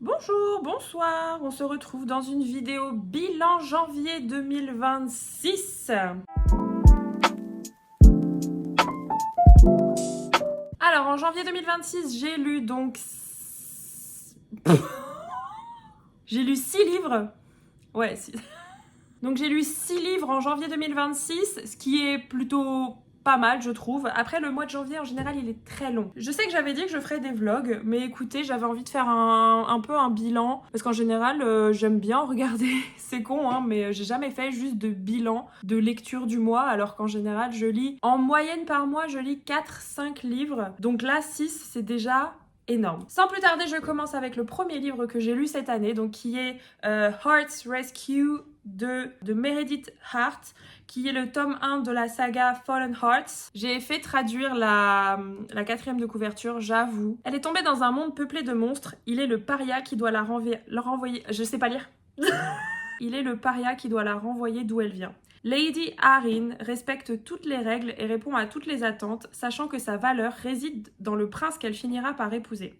Bonjour, bonsoir, on se retrouve dans une vidéo bilan janvier 2026. Alors en janvier 2026, j'ai lu donc... j'ai lu 6 livres. Ouais, donc j'ai lu 6 livres en janvier 2026, ce qui est plutôt pas mal je trouve. Après le mois de janvier en général il est très long. Je sais que j'avais dit que je ferais des vlogs, mais écoutez j'avais envie de faire un peu un bilan. Parce qu'en général j'aime bien regarder, c'est con hein, mais j'ai jamais fait juste de bilan de lecture du mois. Alors qu'en général je lis, en moyenne par mois je lis 4-5 livres. Donc là 6 c'est déjà... énorme. Sans plus tarder, je commence avec le premier livre que j'ai lu cette année, donc qui est Heart's Rescue de Meredith Hart, qui est le tome 1 de la saga Fallen Hearts. J'ai fait traduire la 4e de couverture, j'avoue. Elle est tombée dans un monde peuplé de monstres. Il est le paria qui doit la renvoyer... Je sais pas lire. Il est le paria qui doit la renvoyer d'où elle vient. Lady Arryn respecte toutes les règles et répond à toutes les attentes, sachant que sa valeur réside dans le prince qu'elle finira par épouser.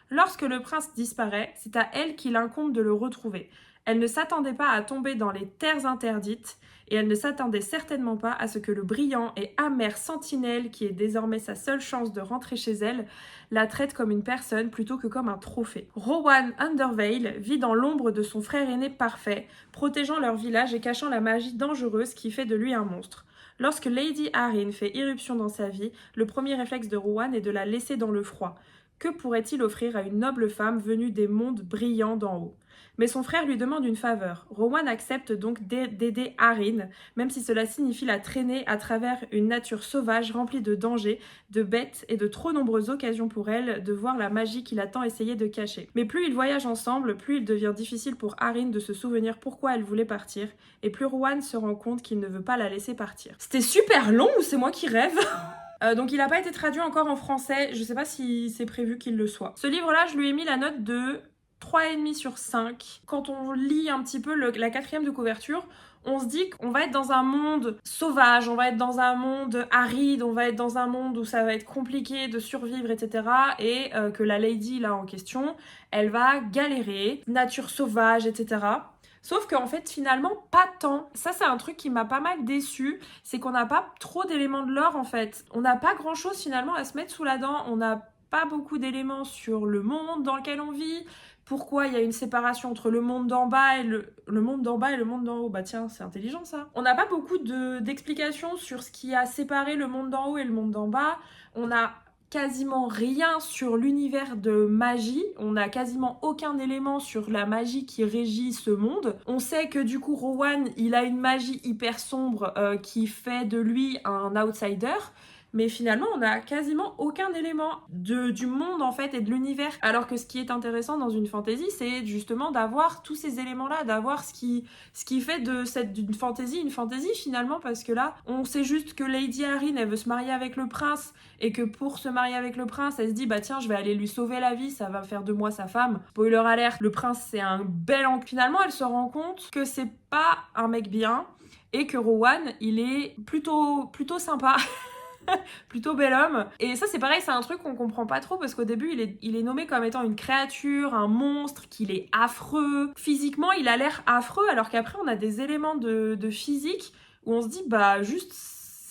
Lorsque le prince disparaît, c'est à elle qu'il incombe de le retrouver. Elle ne s'attendait pas à tomber dans les terres interdites, et elle ne s'attendait certainement pas à ce que le brillant et amer sentinelle, qui est désormais sa seule chance de rentrer chez elle, la traite comme une personne plutôt que comme un trophée. Rowan Undervale vit dans l'ombre de son frère aîné parfait, protégeant leur village et cachant la magie dangereuse qui fait de lui un monstre. Lorsque Lady Arryn fait irruption dans sa vie, le premier réflexe de Rowan est de la laisser dans le froid. Que pourrait-il offrir à une noble femme venue des mondes brillants d'en haut? Mais son frère lui demande une faveur. Rowan accepte donc d'aider Arryn, même si cela signifie la traîner à travers une nature sauvage remplie de dangers, de bêtes et de trop nombreuses occasions pour elle de voir la magie qu'il a tant essayé de cacher. Mais plus ils voyagent ensemble, plus il devient difficile pour Arryn de se souvenir pourquoi elle voulait partir, et plus Rowan se rend compte qu'il ne veut pas la laisser partir. C'était super long ou c'est moi qui rêve? Donc il n'a pas été traduit encore en français, je sais pas si c'est prévu qu'il le soit. Ce livre-là, je lui ai mis la note de 3,5 sur 5. Quand on lit un petit peu la 4e de couverture, on se dit qu'on va être dans un monde sauvage, on va être dans un monde aride, on va être dans un monde où ça va être compliqué de survivre, etc. Et que la lady là en question, elle va galérer, nature sauvage, etc. Sauf qu'en fait, finalement, pas tant. Ça, c'est un truc qui m'a pas mal déçu, c'est qu'on n'a pas trop d'éléments de lore, en fait. On n'a pas grand-chose, finalement, à se mettre sous la dent. On n'a pas beaucoup d'éléments sur le monde dans lequel on vit, pourquoi il y a une séparation entre le monde d'en bas et le monde d'en bas et le monde d'en haut. Bah tiens, c'est intelligent, ça. On n'a pas beaucoup d'explications sur ce qui a séparé le monde d'en haut et le monde d'en bas. On a quasiment rien sur l'univers de magie, on n'a quasiment aucun élément sur la magie qui régit ce monde. On sait que du coup Rowan, il a une magie hyper sombre qui fait de lui un outsider, mais finalement on n'a quasiment aucun élément du monde en fait et de l'univers. Alors que ce qui est intéressant dans une fantasy, c'est justement d'avoir tous ces éléments-là, d'avoir ce qui fait d'une fantasy une fantasy finalement, parce que là on sait juste que Lady Arryn elle veut se marier avec le prince, et que pour se marier avec le prince elle se dit bah tiens je vais aller lui sauver la vie, ça va faire de moi sa femme. Spoiler alert, le prince c'est un bel finalement elle se rend compte que c'est pas un mec bien et que Rowan il est plutôt sympa. Plutôt bel homme. Et ça c'est pareil, c'est un truc qu'on comprend pas trop, parce qu'au début il est nommé comme étant une créature, un monstre, qu'il est affreux. Physiquement il a l'air affreux, alors qu'après on a des éléments de physique où on se dit bah juste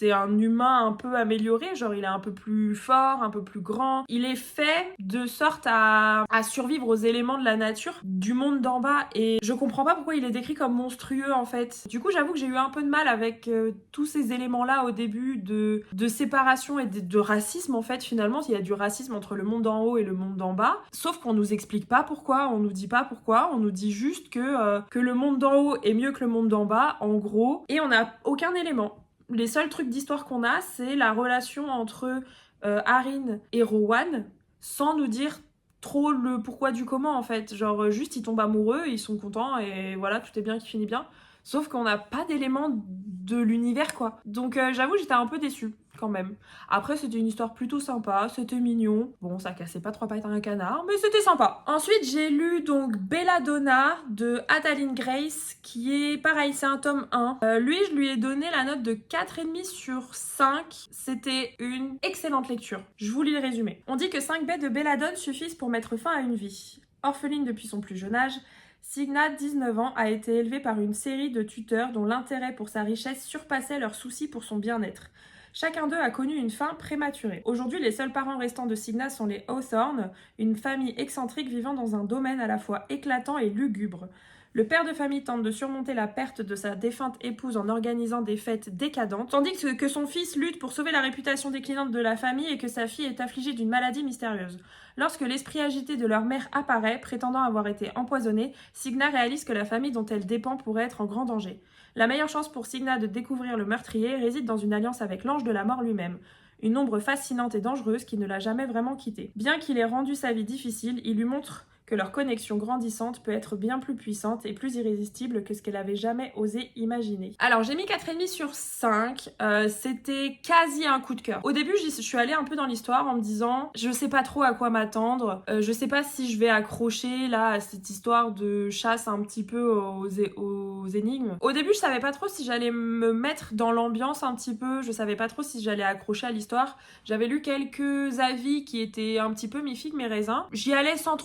c'est un humain un peu amélioré, genre il est un peu plus fort, un peu plus grand. Il est fait de sorte à survivre aux éléments de la nature du monde d'en bas, et je comprends pas pourquoi il est décrit comme monstrueux en fait. Du coup j'avoue que j'ai eu un peu de mal avec tous ces éléments là au début de séparation et de racisme en fait. Finalement il y a du racisme entre le monde d'en haut et le monde d'en bas, sauf qu'on nous explique pas pourquoi, on nous dit pas pourquoi, on nous dit juste que le monde d'en haut est mieux que le monde d'en bas en gros, et on n'a aucun élément. Les seuls trucs d'histoire qu'on a, c'est la relation entre Arryn et Rowan, sans nous dire trop le pourquoi du comment en fait. Genre juste ils tombent amoureux, ils sont contents et voilà, tout est bien qui finit bien. Sauf qu'on n'a pas d'éléments de l'univers quoi. Donc j'avoue j'étais un peu déçue quand même. Après c'était une histoire plutôt sympa, c'était mignon. Bon ça cassait pas trois pattes à un canard, mais c'était sympa. Ensuite j'ai lu donc Belladonna de Adalyn Grace, qui est pareil, c'est un tome 1. Lui je lui ai donné la note de 4,5 sur 5. C'était une excellente lecture. Je vous lis le résumé. On dit que 5 baies de Belladonna suffisent pour mettre fin à une vie. Orpheline depuis son plus jeune âge, Signa, 19 ans, a été élevée par une série de tuteurs dont l'intérêt pour sa richesse surpassait leurs soucis pour son bien-être. Chacun d'eux a connu une fin prématurée. Aujourd'hui, les seuls parents restants de Signa sont les Hawthorne, une famille excentrique vivant dans un domaine à la fois éclatant et lugubre. Le père de famille tente de surmonter la perte de sa défunte épouse en organisant des fêtes décadentes, tandis que son fils lutte pour sauver la réputation déclinante de la famille et que sa fille est affligée d'une maladie mystérieuse. Lorsque l'esprit agité de leur mère apparaît, prétendant avoir été empoisonnée, Signa réalise que la famille dont elle dépend pourrait être en grand danger. La meilleure chance pour Signa de découvrir le meurtrier réside dans une alliance avec l'ange de la mort lui-même. Une ombre fascinante et dangereuse qui ne l'a jamais vraiment quittée. Bien qu'il ait rendu sa vie difficile, il lui montre que leur connexion grandissante peut être bien plus puissante et plus irrésistible que ce qu'elle avait jamais osé imaginer. Alors j'ai mis 4,5 sur 5, c'était quasi un coup de cœur. Au début je suis allée un peu dans l'histoire en me disant je sais pas trop à quoi m'attendre, je sais pas si je vais accrocher là à cette histoire de chasse un petit peu aux énigmes. Au début je savais pas trop si j'allais me mettre dans l'ambiance un petit peu, je savais pas trop si j'allais accrocher à l'histoire. J'avais lu quelques avis qui étaient un petit peu mi-figue mi-raisin. J'y allais sans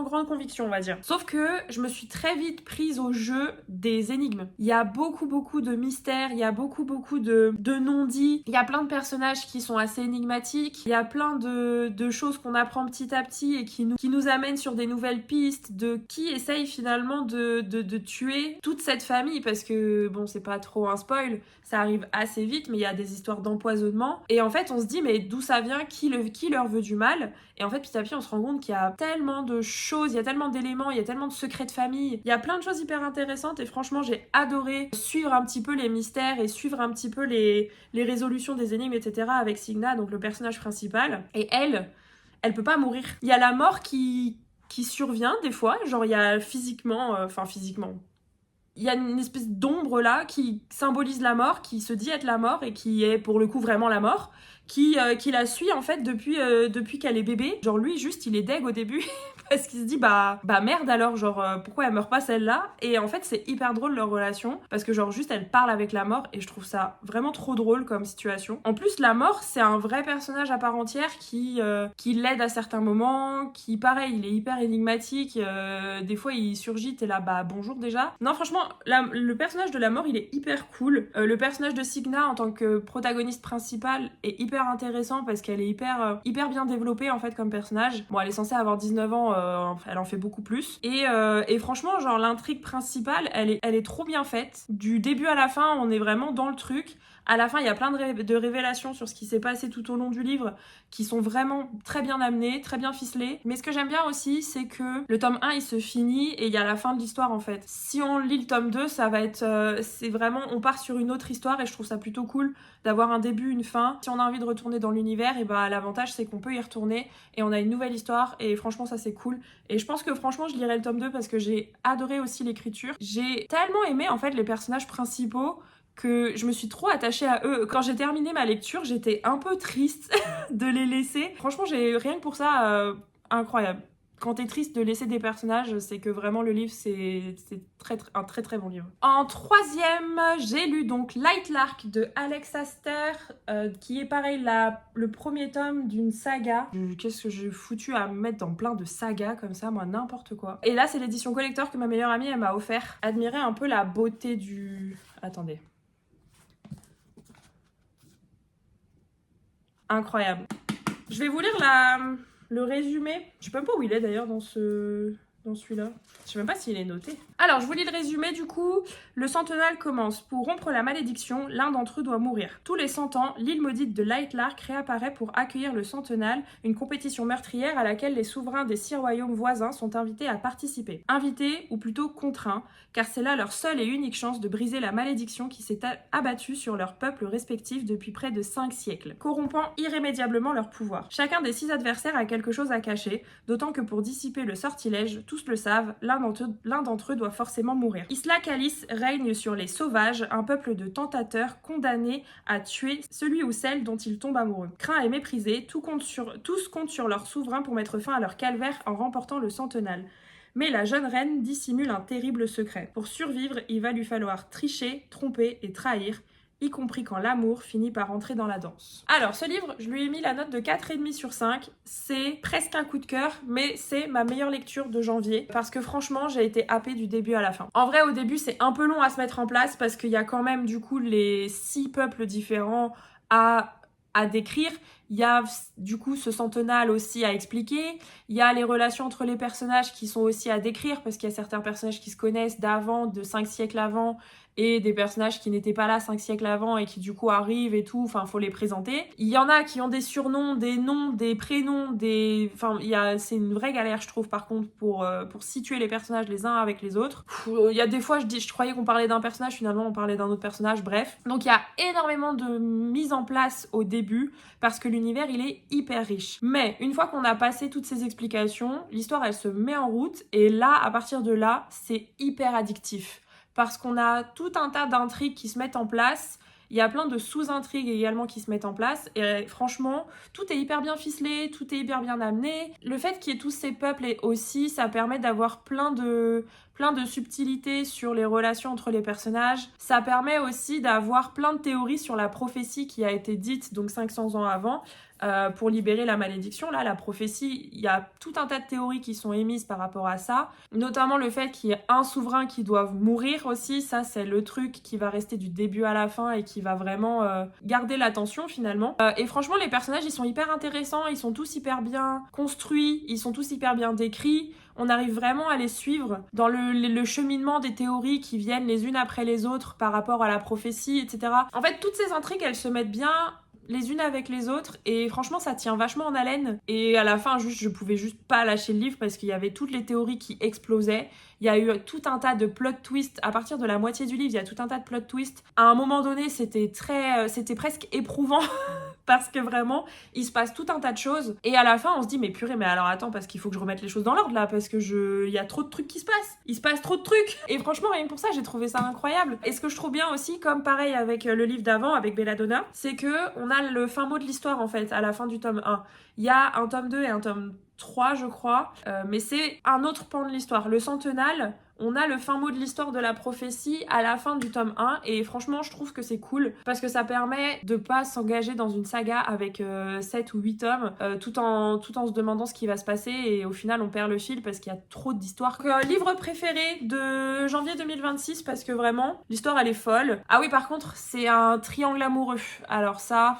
grande conviction, on va dire. Sauf que je me suis très vite prise au jeu des énigmes. Il y a beaucoup de mystères, il y a beaucoup de non-dits. Il y a plein de personnages qui sont assez énigmatiques. Il y a plein de choses qu'on apprend petit à petit et qui nous amènent sur des nouvelles pistes de qui essaye finalement de tuer toute cette famille, parce que bon, c'est pas trop un spoil, ça arrive assez vite, mais il y a des histoires d'empoisonnement. Et en fait, on se dit, mais d'où ça vient, qui leur veut du mal? Et en fait, petit à petit, on se rend compte qu'il y a tellement de choses, il y a tellement d'éléments, il y a tellement de secrets de famille, il y a plein de choses hyper intéressantes et franchement, j'ai adoré suivre un petit peu les mystères et suivre un petit peu les résolutions des énigmes, etc. avec Signa, donc le personnage principal. Et elle peut pas mourir. Il y a la mort qui survient des fois, genre il y a physiquement, il y a une espèce d'ombre là qui symbolise la mort, qui se dit être la mort et qui est pour le coup vraiment la mort, qui la suit en fait depuis qu'elle est bébé. Genre lui juste il est deg au début parce qu'il se dit bah merde alors, genre pourquoi elle meurt pas celle-là. Et en fait c'est hyper drôle leur relation parce que genre juste elle parle avec la mort et je trouve ça vraiment trop drôle comme situation. En plus la mort c'est un vrai personnage à part entière qui l'aide à certains moments, qui pareil il est hyper énigmatique, des fois il surgit, t'es là bah bonjour déjà. Non franchement le personnage de la mort il est hyper cool. Le personnage de Signa en tant que protagoniste principale est hyper intéressant parce qu'elle est hyper bien développée en fait comme personnage. Bon elle est censée avoir 19 ans, elle en fait beaucoup plus. Et franchement genre l'intrigue principale elle est trop bien faite. Du début à la fin on est vraiment dans le truc. À la fin, il y a plein de révélations sur ce qui s'est passé tout au long du livre qui sont vraiment très bien amenées, très bien ficelées. Mais ce que j'aime bien aussi, c'est que le tome 1, il se finit et il y a la fin de l'histoire en fait. Si on lit le tome 2, ça va être... c'est vraiment... On part sur une autre histoire et je trouve ça plutôt cool d'avoir un début, une fin. Si on a envie de retourner dans l'univers, et bah l'avantage c'est qu'on peut y retourner et on a une nouvelle histoire et franchement ça c'est cool. Et je pense que franchement je lirai le tome 2 parce que j'ai adoré aussi l'écriture. J'ai tellement aimé en fait les personnages principaux que je me suis trop attachée à eux. Quand j'ai terminé ma lecture, j'étais un peu triste de les laisser. Franchement, j'ai rien que pour ça, incroyable. Quand t'es triste de laisser des personnages, c'est que vraiment le livre, c'est un très bon livre. En troisième, j'ai lu donc Light Lark de Alex Aster, qui est pareil, le premier tome d'une saga. Qu'est-ce que j'ai foutu à me mettre dans plein de sagas comme ça, moi, n'importe quoi. Et là, c'est l'édition collector que ma meilleure amie, elle m'a offert. Admirez un peu la beauté du... Attendez. Incroyable. Je vais vous lire le résumé. Je sais même pas où il est d'ailleurs dans celui-là. Je sais même pas s'il est noté. Alors, je vous lis le résumé du coup. Le centennal commence. Pour rompre la malédiction, l'un d'entre eux doit mourir. Tous les 100 ans, l'île maudite de Light Lark réapparaît pour accueillir le centennal, une compétition meurtrière à laquelle les souverains des 6 royaumes voisins sont invités à participer. Invités, ou plutôt contraints, car c'est là leur seule et unique chance de briser la malédiction qui s'est abattue sur leurs peuples respectifs depuis près de 5 siècles, corrompant irrémédiablement leur pouvoir. Chacun des 6 adversaires a quelque chose à cacher, d'autant que pour dissiper le sortilège, tous le savent, l'un d'entre eux doit forcément mourir. Isla Callis règne sur les sauvages, un peuple de tentateurs condamnés à tuer celui ou celle dont ils tombent amoureux. Craints et méprisés, tous comptent sur leur souverain pour mettre fin à leur calvaire en remportant le centennal. Mais la jeune reine dissimule un terrible secret. Pour survivre, il va lui falloir tricher, tromper et trahir. y compris quand l'amour finit par entrer dans la danse. Alors, ce livre, je lui ai mis la note de 4,5 sur 5. C'est presque un coup de cœur, mais c'est ma meilleure lecture de janvier, parce que franchement, j'ai été happée du début à la fin. En vrai, au début, c'est un peu long à se mettre en place, parce qu'il y a quand même, du coup, les 6 peuples différents à décrire. Il y a du coup ce centenal aussi à expliquer, il y a les relations entre les personnages qui sont aussi à décrire parce qu'il y a certains personnages qui se connaissent d'avant, de 5 siècles avant, et des personnages qui n'étaient pas là 5 siècles avant et qui du coup arrivent et tout, enfin faut les présenter. Il y en a qui ont des surnoms, des noms, des prénoms, enfin c'est une vraie galère je trouve par contre pour situer les personnages les uns avec les autres. Il y a des fois je croyais qu'on parlait d'un personnage, finalement on parlait d'un autre personnage, bref. Donc il y a énormément de mise en place au début parce que l'univers il est hyper riche. Mais une fois qu'on a passé toutes ces explications, l'histoire elle se met en route et là, à partir de là, c'est hyper addictif. Parce qu'on a tout un tas d'intrigues qui se mettent en place. Il y a plein de sous-intrigues également qui se mettent en place. Et franchement, tout est hyper bien ficelé, tout est hyper bien amené. Le fait qu'il y ait tous ces peuples et aussi, ça permet d'avoir plein de subtilités sur les relations entre les personnages. Ça permet aussi d'avoir plein de théories sur la prophétie qui a été dite donc 500 ans avant. Pour libérer la malédiction, là, la prophétie, il y a tout un tas de théories qui sont émises par rapport à ça, notamment le fait qu'il y ait un souverain qui doit mourir aussi, ça c'est le truc qui va rester du début à la fin et qui va vraiment garder l'attention finalement. Et franchement, les personnages, ils sont hyper intéressants, ils sont tous hyper bien construits, ils sont tous hyper bien décrits, on arrive vraiment à les suivre dans le cheminement des théories qui viennent les unes après les autres par rapport à la prophétie, etc. En fait, toutes ces intrigues, elles se mettent bien les unes avec les autres et franchement ça tient vachement en haleine et à la fin je pouvais juste pas lâcher le livre parce qu'il y avait toutes les théories qui explosaient. Il y a eu tout un tas de plot twists à partir de la moitié du livre, il y a tout un tas de plot twists. À un moment donné c'était presque éprouvant parce que vraiment il se passe tout un tas de choses et à la fin on se dit mais purée, mais alors attends, parce qu'il faut que je remette les choses dans l'ordre là, parce que il y a trop de trucs qui se passent, il se passe trop de trucs et franchement rien que pour ça j'ai trouvé ça incroyable. Et ce que je trouve bien aussi, comme pareil avec le livre d'avant avec Belladonna, c'est que on a le fin mot de l'histoire en fait à la fin du tome 1. Il y a un tome 2 et un tome 3 je crois, mais c'est un autre pan de l'histoire. Le centenal, on a le fin mot de l'histoire de la prophétie à la fin du tome 1 et franchement je trouve que c'est cool parce que ça permet de pas s'engager dans une saga avec 7 ou 8 tomes tout en se demandant ce qui va se passer et au final on perd le fil parce qu'il y a trop d'histoires. Livre préféré de janvier 2026 parce que vraiment l'histoire elle est folle. Ah oui, par contre c'est un triangle amoureux, alors ça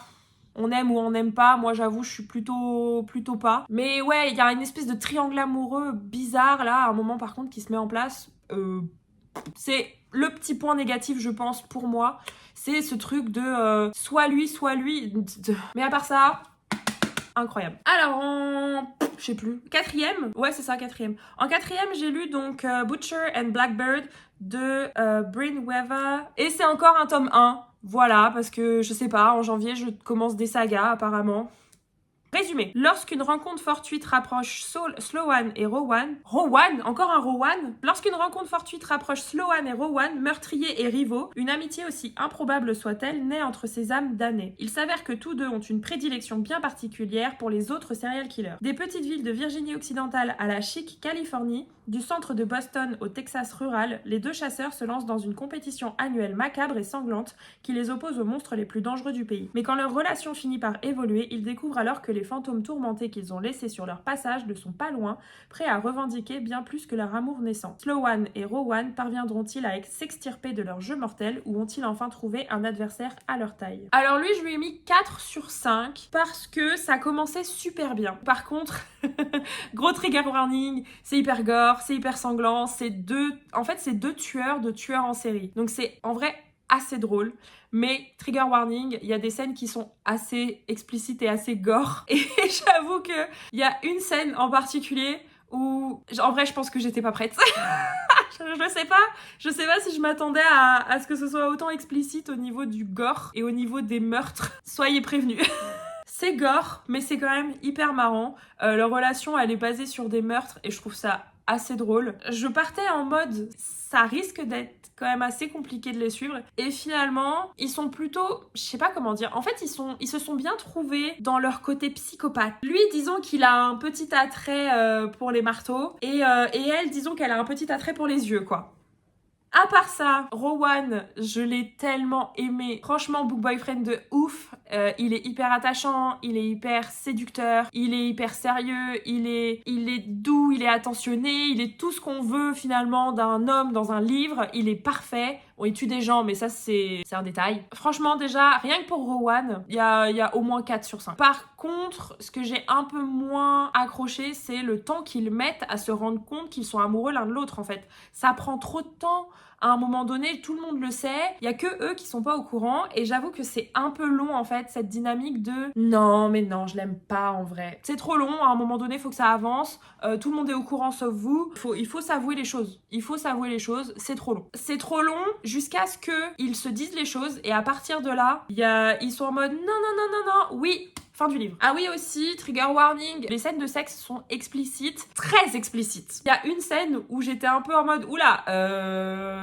on aime ou on n'aime pas, moi j'avoue je suis plutôt pas. Mais ouais, il y a une espèce de triangle amoureux bizarre là, à un moment par contre qui se met en place. C'est le petit point négatif je pense pour moi, c'est ce truc de soit lui. Mais à part ça, incroyable. Alors je sais plus, 4e, ouais c'est ça, 4e. En 4e j'ai lu donc Butcher and Blackbird de Bryn Weaver et c'est encore un tome 1. Voilà, parce que je sais pas, en janvier je commence des sagas apparemment. Résumé. Lorsqu'une rencontre fortuite rapproche Sloan et Rowan... Rowan? Encore un Rowan? Lorsqu'une rencontre fortuite rapproche Sloan et Rowan, meurtriers et rivaux, une amitié aussi improbable soit-elle naît entre ces âmes damnées. Il s'avère que tous deux ont une prédilection bien particulière pour les autres serial killers. Des petites villes de Virginie occidentale à la chic Californie, du centre de Boston au Texas rural, les deux chasseurs se lancent dans une compétition annuelle macabre et sanglante qui les oppose aux monstres les plus dangereux du pays. Mais quand leur relation finit par évoluer, ils découvrent alors que les fantômes tourmentés qu'ils ont laissés sur leur passage ne sont pas loin, prêts à revendiquer bien plus que leur amour naissant. Sloan et Rowan parviendront-ils à s'extirper de leur jeu mortel ou ont-ils enfin trouvé un adversaire à leur taille? Alors lui, je lui ai mis 4 sur 5 parce que ça commençait super bien. Par contre, gros trigger warning, c'est hyper gore, c'est hyper sanglant, c'est deux tueurs en série. Donc c'est en vrai assez drôle, mais trigger warning, il y a des scènes qui sont assez explicites et assez gore. Et j'avoue que il y a une scène en particulier où, en vrai, je pense que j'étais pas prête. Je sais pas si je m'attendais à ce que ce soit autant explicite au niveau du gore et au niveau des meurtres. Soyez prévenus. C'est gore, mais c'est quand même hyper marrant. Leur relation, elle est basée sur des meurtres et je trouve ça assez drôle. Je partais en mode, ça risque d'être quand même assez compliqué de les suivre. Et finalement, ils sont plutôt, je sais pas comment dire, en fait, ils se sont bien trouvés dans leur côté psychopathe. Lui, disons qu'il a un petit attrait pour les marteaux et elle, disons qu'elle a un petit attrait pour les yeux, quoi. À part ça, Rowan, je l'ai tellement aimé. Franchement, book boyfriend de ouf. Il est hyper attachant, il est hyper séducteur, il est hyper sérieux, il est doux, il est attentionné, il est tout ce qu'on veut finalement d'un homme dans un livre. Il est parfait. Bon, il tue des gens, mais ça, c'est un détail. Franchement, déjà, rien que pour Rowan, il y a au moins 4 sur 5. Par contre, ce que j'ai un peu moins accroché, c'est le temps qu'ils mettent à se rendre compte qu'ils sont amoureux l'un de l'autre, en fait. Ça prend trop de temps. À un moment donné, tout le monde le sait. Il y a que eux qui sont pas au courant. Et j'avoue que c'est un peu long, en fait, cette dynamique de « Non, mais non, je l'aime pas, en vrai. » C'est trop long. À un moment donné, il faut que ça avance. Tout le monde est au courant, sauf vous. Il faut s'avouer les choses. Il faut s'avouer les choses. C'est trop long. C'est trop long jusqu'à ce qu'ils se disent les choses. Et à partir de là, ils sont en mode « Non, non, non, non, non. Oui. » Fin du livre. Ah oui aussi, trigger warning, les scènes de sexe sont explicites, très explicites. Il y a une scène où j'étais un peu en mode oula,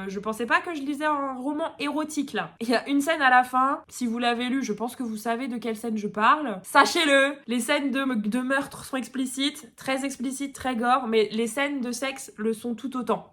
je pensais pas que je lisais un roman érotique là. Il y a une scène à la fin, si vous l'avez lu, je pense que vous savez de quelle scène je parle. Sachez-le, les scènes de meurtre sont explicites, très gore, mais les scènes de sexe le sont tout autant.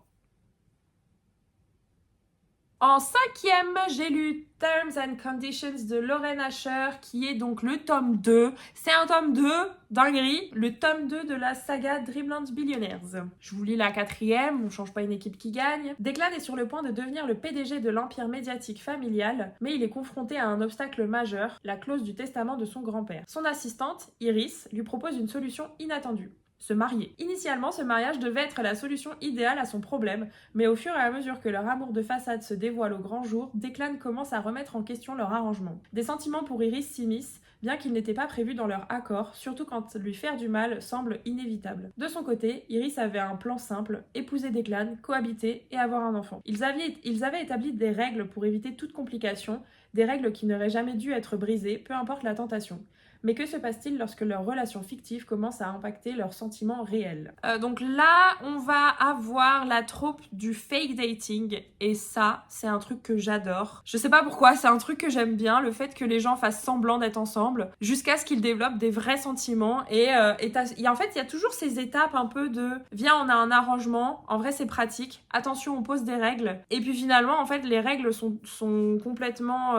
En 5e, j'ai lu Terms and Conditions de Lauren Asher, qui est donc le tome 2. C'est un tome 2, dinguerie, le tome 2 de la saga Dreamland Billionaires. Je vous lis la 4e, on change pas une équipe qui gagne. Declan est sur le point de devenir le PDG de l'empire médiatique familial, mais il est confronté à un obstacle majeur, la clause du testament de son grand-père. Son assistante, Iris, lui propose une solution inattendue. Se marier. Initialement, ce mariage devait être la solution idéale à son problème, mais au fur et à mesure que leur amour de façade se dévoile au grand jour, Declan commence à remettre en question leur arrangement. Des sentiments pour Iris s'immiscent, bien qu'ils n'étaient pas prévus dans leur accord, surtout quand lui faire du mal semble inévitable. De son côté, Iris avait un plan simple, épouser Declan, cohabiter et avoir un enfant. Ils avaient établi des règles pour éviter toute complication, des règles qui n'auraient jamais dû être brisées, peu importe la tentation. Mais que se passe-t-il lorsque leur relation fictive commence à impacter leurs sentiments réels? Donc là, on va avoir la trope du fake dating. Et ça, c'est un truc que j'adore. Je sais pas pourquoi, c'est un truc que j'aime bien. Le fait que les gens fassent semblant d'être ensemble jusqu'à ce qu'ils développent des vrais sentiments. Et en fait, il y a toujours ces étapes un peu de « Viens, on a un arrangement. En vrai, c'est pratique. Attention, on pose des règles. » Et puis finalement, en fait, les règles sont complètement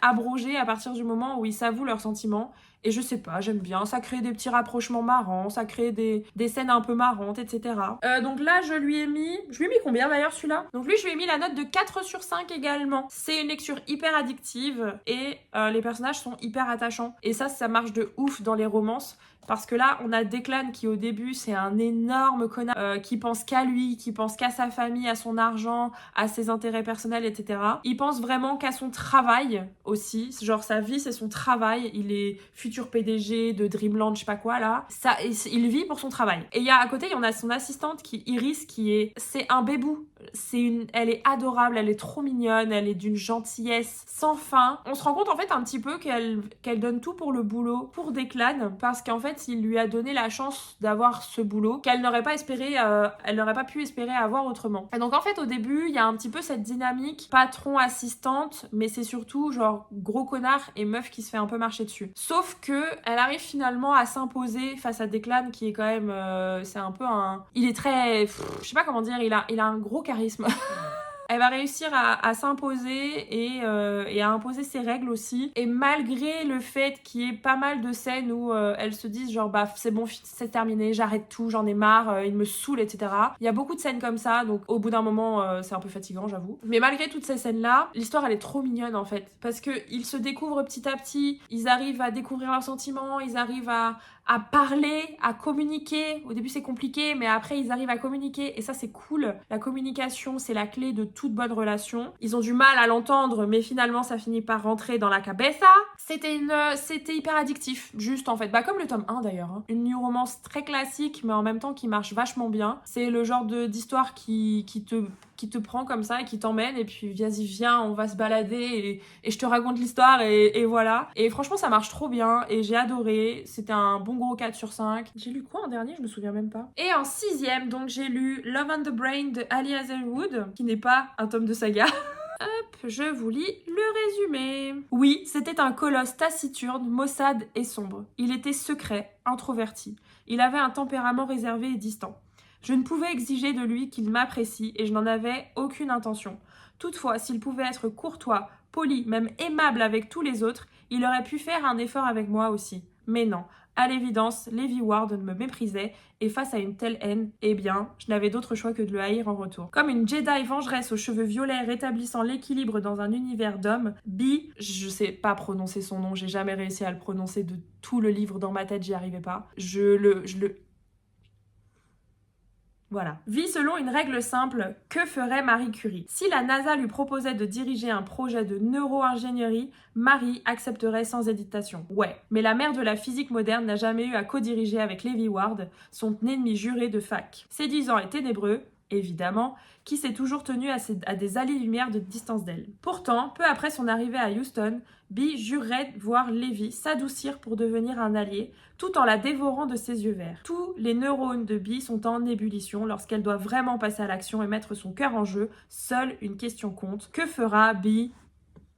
abrogées à partir du moment où ils s'avouent leurs sentiments. Et je sais pas, j'aime bien, ça crée des petits rapprochements marrants, ça crée des scènes un peu marrantes, etc. Donc là, je lui ai mis combien d'ailleurs celui-là? Donc lui, je lui ai mis la note de 4 sur 5 également. C'est une lecture hyper addictive et les personnages sont hyper attachants. Et ça marche de ouf dans les romances. Parce que là, on a Declan qui au début, c'est un énorme connard qui pense qu'à lui, qui pense qu'à sa famille, à son argent, à ses intérêts personnels, etc. Il pense vraiment qu'à son travail aussi. Genre sa vie, c'est son travail. Il est futur PDG de Dreamland, je sais pas quoi là. Il vit pour son travail. Et à côté, on a son assistante Iris, c'est un bébou. Elle est adorable, elle est trop mignonne, elle est d'une gentillesse sans fin. On se rend compte en fait un petit peu qu'elle donne tout pour le boulot, pour Declan, parce qu'en fait il lui a donné la chance d'avoir ce boulot qu'elle n'aurait pas espéré, elle n'aurait pas pu espérer avoir autrement. Et donc en fait au début il y a un petit peu cette dynamique patron-assistante, mais c'est surtout genre gros connard et meuf qui se fait un peu marcher dessus. Sauf que elle arrive finalement à s'imposer face à Declan qui est quand même, c'est un peu il est très, je sais pas comment dire, il a un gros charisme. Elle va réussir à s'imposer et à imposer ses règles aussi. Et malgré le fait qu'il y ait pas mal de scènes où elles se disent genre bah c'est bon, c'est terminé, j'arrête tout, j'en ai marre, il me saoule, etc. Il y a beaucoup de scènes comme ça, donc au bout d'un moment c'est un peu fatigant, j'avoue. Mais malgré toutes ces scènes-là, l'histoire elle est trop mignonne en fait. Parce qu'ils se découvrent petit à petit, ils arrivent à découvrir leurs sentiments, ils arrivent à parler, à communiquer. Au début c'est compliqué, mais après ils arrivent à communiquer et ça c'est cool. La communication c'est la clé de toute bonne relation. Ils ont du mal à l'entendre, mais finalement ça finit par rentrer dans la cabeza. C'était hyper addictif, juste en fait. Bah comme le tome 1 d'ailleurs. Hein. Une new romance très classique, mais en même temps qui marche vachement bien. C'est le genre d'histoire qui te prend comme ça et qui t'emmène et puis vas-y viens on va se balader et je te raconte l'histoire et voilà. Et franchement ça marche trop bien et j'ai adoré. C'était un bon gros 4 sur 5. J'ai lu quoi en dernier? Je me souviens même pas. Et en 6e donc j'ai lu Love on the Brain de Ali Hazelwood qui n'est pas un tome de saga. Hop, je vous lis le résumé. Oui, c'était un colosse taciturne, maussade et sombre. Il était secret, introverti. Il avait un tempérament réservé et distant. Je ne pouvais exiger de lui qu'il m'apprécie et je n'en avais aucune intention. Toutefois, s'il pouvait être courtois, poli, même aimable avec tous les autres, il aurait pu faire un effort avec moi aussi. Mais non, à l'évidence, Levi Ward me méprisait et face à une telle haine, eh bien, je n'avais d'autre choix que de le haïr en retour. Comme une Jedi vengeresse aux cheveux violets rétablissant l'équilibre dans un univers d'hommes, Bee, je sais pas prononcer son nom, j'ai jamais réussi à le prononcer de tout le livre dans ma tête, j'y arrivais pas. Voilà. Vit selon une règle simple, que ferait Marie Curie? Si la NASA lui proposait de diriger un projet de neuroingénierie, Marie accepterait sans hésitation. Ouais, mais la mère de la physique moderne n'a jamais eu à co-diriger avec Levi Ward, son ennemi juré de fac. Séduisant et ténébreux, évidemment, qui s'est toujours tenu à des allées-lumière de distance d'elle. Pourtant, peu après son arrivée à Houston, Bee jurerait voir Levi s'adoucir pour devenir un allié, tout en la dévorant de ses yeux verts. Tous les neurones de Bee sont en ébullition lorsqu'elle doit vraiment passer à l'action et mettre son cœur en jeu. Seule une question compte. Que fera Bee?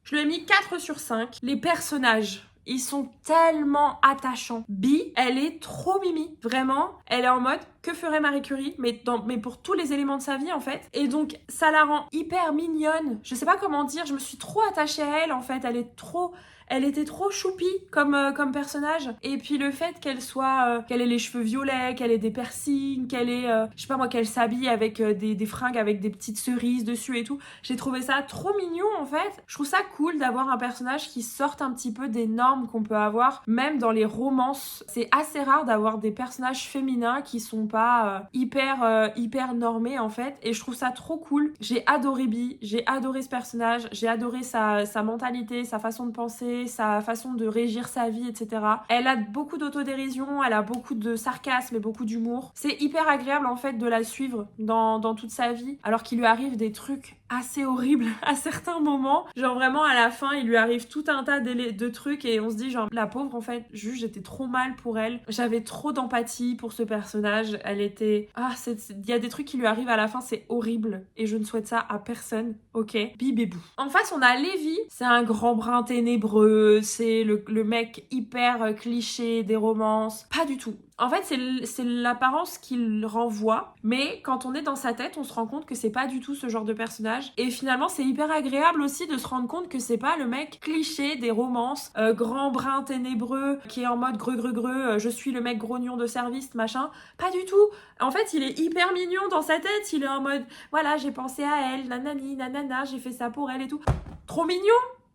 Je lui ai mis 4 sur 5. Les personnages, ils sont tellement attachants. Bee, elle est trop mimi. Vraiment, elle est en mode que ferait Marie Curie, mais pour tous les éléments de sa vie en fait. Et donc, ça la rend hyper mignonne. Je sais pas comment dire, je me suis trop attachée à elle en fait. Elle était trop choupie comme personnage. Et puis le fait qu'elle ait les cheveux violets, qu'elle ait des piercings, je sais pas moi, qu'elle s'habille avec des fringues avec des petites cerises dessus et tout. J'ai trouvé ça trop mignon en fait. Je trouve ça cool d'avoir un personnage qui sorte un petit peu des normes qu'on peut avoir, même dans les romances. C'est assez rare d'avoir des personnages féminins qui sont pas hyper normés en fait. Et je trouve ça trop cool. J'ai adoré Bee, j'ai adoré ce personnage, j'ai adoré sa mentalité, sa façon de penser, sa façon de régir sa vie, etc. Elle a beaucoup d'autodérision, elle a beaucoup de sarcasme et beaucoup d'humour. C'est hyper agréable en fait de la suivre dans toute sa vie, alors qu'il lui arrive des trucs assez horribles à certains moments. Genre vraiment à la fin, il lui arrive tout un tas de trucs et on se dit genre la pauvre en fait, juste j'étais trop mal pour elle. J'avais trop d'empathie pour ce personnage. Elle était... il y a des trucs qui lui arrivent à la fin, c'est horrible et je ne souhaite ça à personne. Ok, bibébou. En face, on a Levi. C'est un grand brun ténébreux, c'est le mec hyper cliché des romances. Pas du tout. En fait, c'est l'apparence qu'il renvoie, mais quand on est dans sa tête, on se rend compte que c'est pas du tout ce genre de personnage. Et finalement, c'est hyper agréable aussi de se rendre compte que c'est pas le mec cliché des romances, grand brun ténébreux, qui est en mode greu, je suis le mec grognon de service, machin. Pas du tout. En fait, il est hyper mignon dans sa tête. Il est en mode, voilà, j'ai pensé à elle, nanani, nanana, j'ai fait ça pour elle et tout. Trop mignon!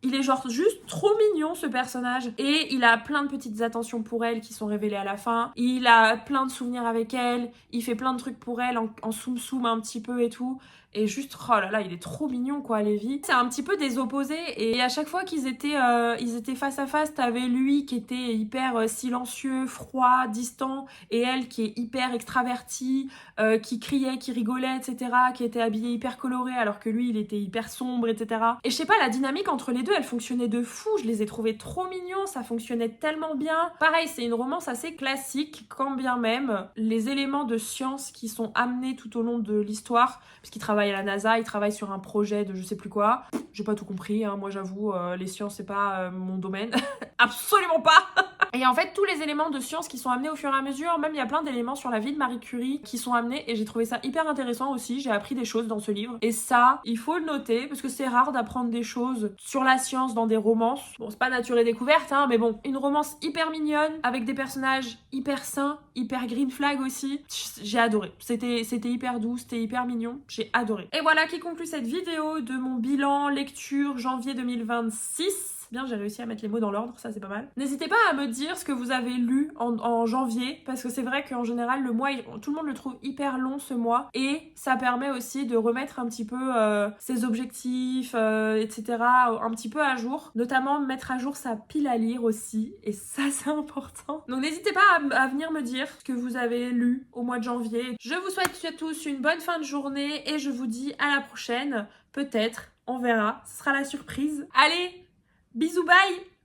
Il est genre juste trop mignon ce personnage et il a plein de petites attentions pour elle qui sont révélées à la fin. Il a plein de souvenirs avec elle, il fait plein de trucs pour elle en soum-soum un petit peu et tout. Et juste, oh là là, il est trop mignon quoi, Levi. C'est un petit peu des opposés et à chaque fois qu'ils étaient face à face, t'avais lui qui était hyper silencieux, froid, distant et elle qui est hyper extravertie, qui criait, qui rigolait, etc., qui était habillée hyper colorée alors que lui il était hyper sombre, etc. Et je sais pas, la dynamique entre les deux, elle fonctionnait de fou. Je les ai trouvés trop mignons, ça fonctionnait tellement bien. Pareil, c'est une romance assez classique, quand bien même les éléments de science qui sont amenés tout au long de l'histoire, puisqu'il travaille à la NASA, il travaille sur un projet de je sais plus quoi. J'ai pas tout compris, hein, moi j'avoue, les sciences c'est pas mon domaine. Absolument pas. Et en fait, tous les éléments de science qui sont amenés au fur et à mesure, même il y a plein d'éléments sur la vie de Marie Curie qui sont amenés et j'ai trouvé ça hyper intéressant aussi. J'ai appris des choses dans ce livre. Et ça, il faut le noter parce que c'est rare d'apprendre des choses sur la science dans des romances. Bon, c'est pas Nature et Découverte, hein, mais bon, une romance hyper mignonne avec des personnages hyper sains, hyper green flag aussi. J'ai adoré. C'était hyper doux, c'était hyper mignon. J'ai adoré. Et voilà qui conclut cette vidéo de mon bilan lecture janvier 2026. Bien, j'ai réussi à mettre les mots dans l'ordre, ça c'est pas mal. N'hésitez pas à me dire ce que vous avez lu en janvier, parce que c'est vrai qu'en général, le mois, tout le monde le trouve hyper long ce mois, et ça permet aussi de remettre un petit peu ses objectifs, etc., un petit peu à jour, notamment mettre à jour sa pile à lire aussi, et ça c'est important. Donc n'hésitez pas à venir me dire ce que vous avez lu au mois de janvier. Je vous souhaite à tous une bonne fin de journée, et je vous dis à la prochaine, peut-être, on verra, ce sera la surprise. Allez! Bisous, bye!